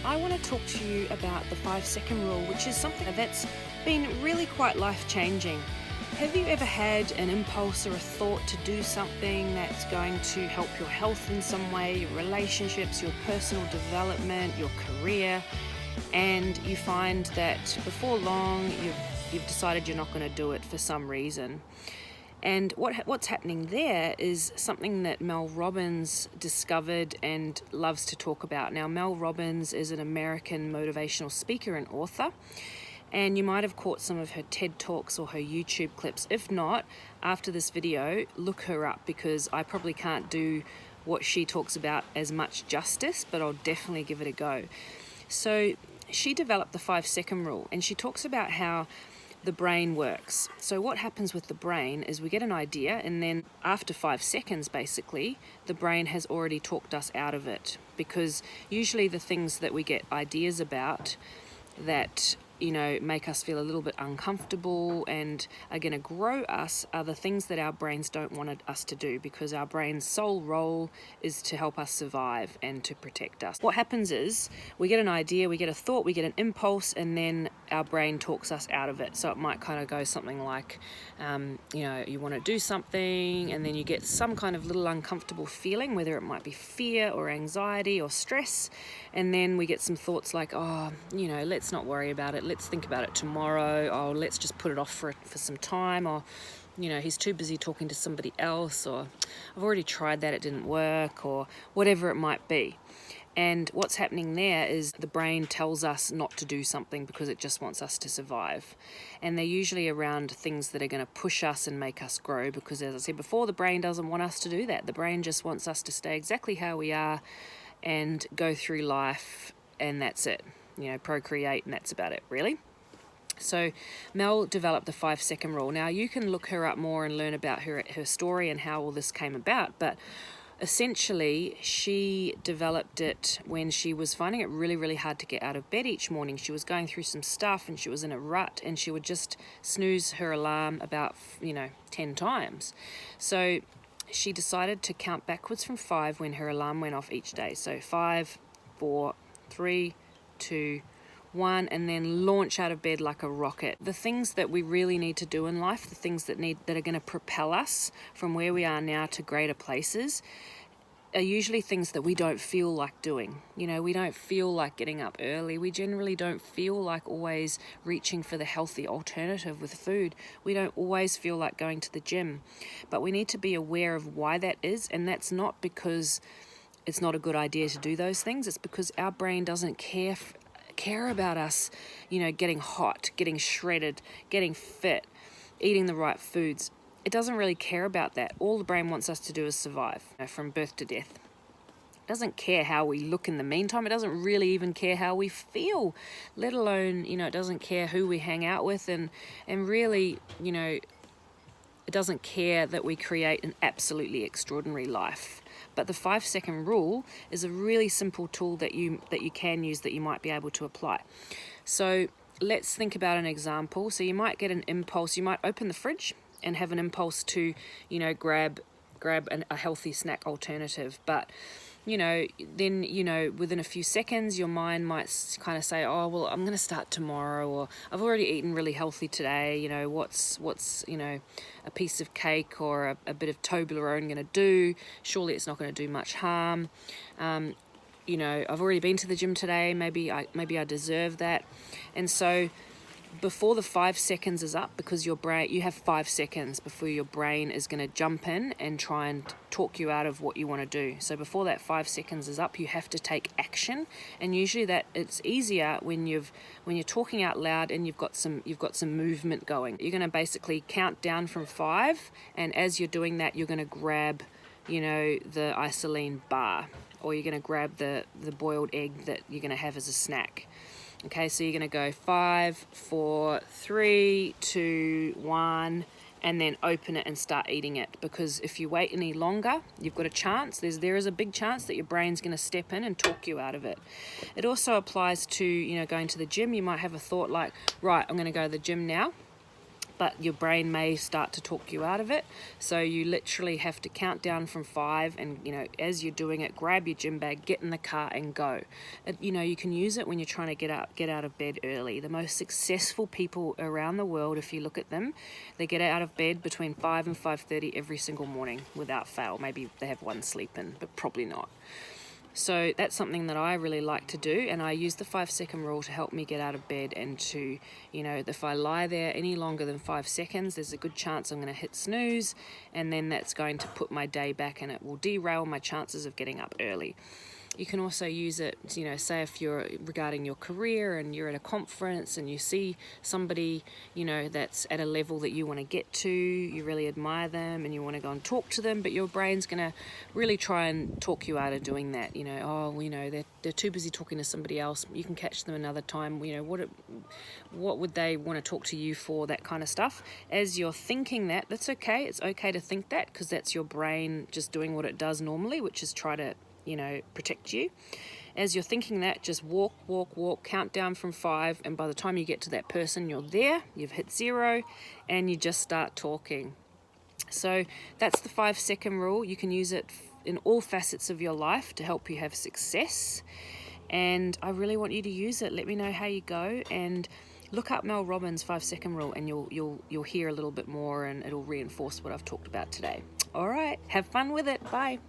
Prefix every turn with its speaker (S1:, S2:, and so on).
S1: I want to talk to you about the 5-second rule, which is something that's been really quite life-changing. Have you ever had an impulse or a thought to do something that's going to help your health in some way, your relationships, your personal development, your career, and you find that before long you've decided you're not going to do it for some reason? And what's happening there is something that Mel Robbins discovered and loves to talk about. Now, Mel Robbins is an American motivational speaker and author, and you might have caught some of her TED Talks or her YouTube clips. If not, after this video, look her up, because I probably can't do what she talks about as much justice, but I'll definitely give it a go. So she developed the 5-second rule, and she talks about how the brain works. So what happens with the brain is we get an idea, and then after 5 seconds, basically, the brain has already talked us out of it, because usually the things that we get ideas about that make us feel a little bit uncomfortable and are going to grow us are the things that our brains don't want us to do, because our brain's sole role is to help us survive and to protect us. What happens is we get an idea, we get a thought, we get an impulse, and then our brain talks us out of it. So it might kind of go something like, you want to do something, and then you get some kind of little uncomfortable feeling, whether it might be fear or anxiety or stress, and then we get some thoughts like, let's not worry about it, let's think about it tomorrow, or let's just put it off for some time, or he's too busy talking to somebody else, or I've already tried that, it didn't work, or whatever it might be. And what's happening there is the brain tells us not to do something because it just wants us to survive. And they're usually around things that are going to push us and make us grow, because, as I said before, the brain doesn't want us to do that. The brain just wants us to stay exactly how we are and go through life, and that's it. Procreate, and that's about it, really. So Mel developed the 5-second rule. Now, you can look her up more and learn about her story and how all this came about, but essentially, she developed it when she was finding it really, really hard to get out of bed each morning. She was going through some stuff and she was in a rut, and she would just snooze her alarm about, 10 times. So she decided to count backwards from 5 when her alarm went off each day. So 5, 4, 3, 2, 1, and then launch out of bed like a rocket. The things that we really need to do in life, the things that are going to propel us from where we are now to greater places, are usually things that we don't feel like doing. We don't feel like getting up early. We generally don't feel like always reaching for the healthy alternative with food. We don't always feel like going to the gym. But we need to be aware of why that is, and that's not because it's not a good idea to do those things. It's because our brain doesn't care about us, getting hot, getting shredded, getting fit, eating the right foods. It doesn't really care about that. All the brain wants us to do is survive, from birth to death. It doesn't care how we look in the meantime. It doesn't really even care how we feel, let alone, it doesn't care who we hang out with, and really, it doesn't care that we create an absolutely extraordinary life. But the 5-second rule is a really simple tool that you can use, that you might be able to apply. So let's think about an example. So you might get an impulse. You might open the fridge and have an impulse to, grab a healthy snack alternative. But then, within a few seconds, your mind might kind of say, oh, well, I'm going to start tomorrow, or I've already eaten really healthy today. What's a piece of cake or a bit of Toblerone going to do? Surely it's not going to do much harm. I've already been to the gym today. Maybe I deserve that. And so before the 5 seconds is up, because you have 5 seconds before your brain is going to jump in and try and talk you out of what you want to do. So before that 5 seconds is up, you have to take action. And usually that it's easier when you're talking out loud and you've got some movement going. You're going to basically count down from 5, and as you're doing that, you're going to grab the Isoline bar, or you're going to grab the boiled egg that you're going to have as a snack. Okay, so you're going to go 5, 4, 3, 2, 1, and then open it and start eating it. Because if you wait any longer, you've got a chance. There is a big chance that your brain's going to step in and talk you out of it. It also applies to, going to the gym. You might have a thought like, right, I'm going to go to the gym now. but your brain may start to talk you out of it. So you literally have to count down from 5, and as you're doing it, grab your gym bag, get in the car and go. You can use it when you're trying to get out of bed early. The most successful people around the world, if you look at them, they get out of bed between 5 and 5:30 every single morning without fail. Maybe they have one sleep in, but probably not. So that's something that I really like to do, and I use the 5-second rule to help me get out of bed, and to, if I lie there any longer than 5 seconds, there's a good chance I'm going to hit snooze, and then that's going to put my day back, and it will derail my chances of getting up early. You can also use it, say if you're regarding your career and you're at a conference and you see somebody, that's at a level that you want to get to, you really admire them and you want to go and talk to them, but your brain's going to really try and talk you out of doing that. They're too busy talking to somebody else. You can catch them another time. What would they want to talk to you for, that kind of stuff. As you're thinking that, that's okay. It's okay to think that, because that's your brain just doing what it does normally, which is try to protect you. As you're thinking that, just walk, count down from 5, and by the time you get to that person, you're there, you've hit 0, and you just start talking. So that's the 5-second rule. You can use it in all facets of your life to help you have success, and I really want you to use it. Let me know how you go, and look up Mel Robbins' 5-second rule, and you'll hear a little bit more, and it'll reinforce what I've talked about today. All right, have fun with it. Bye.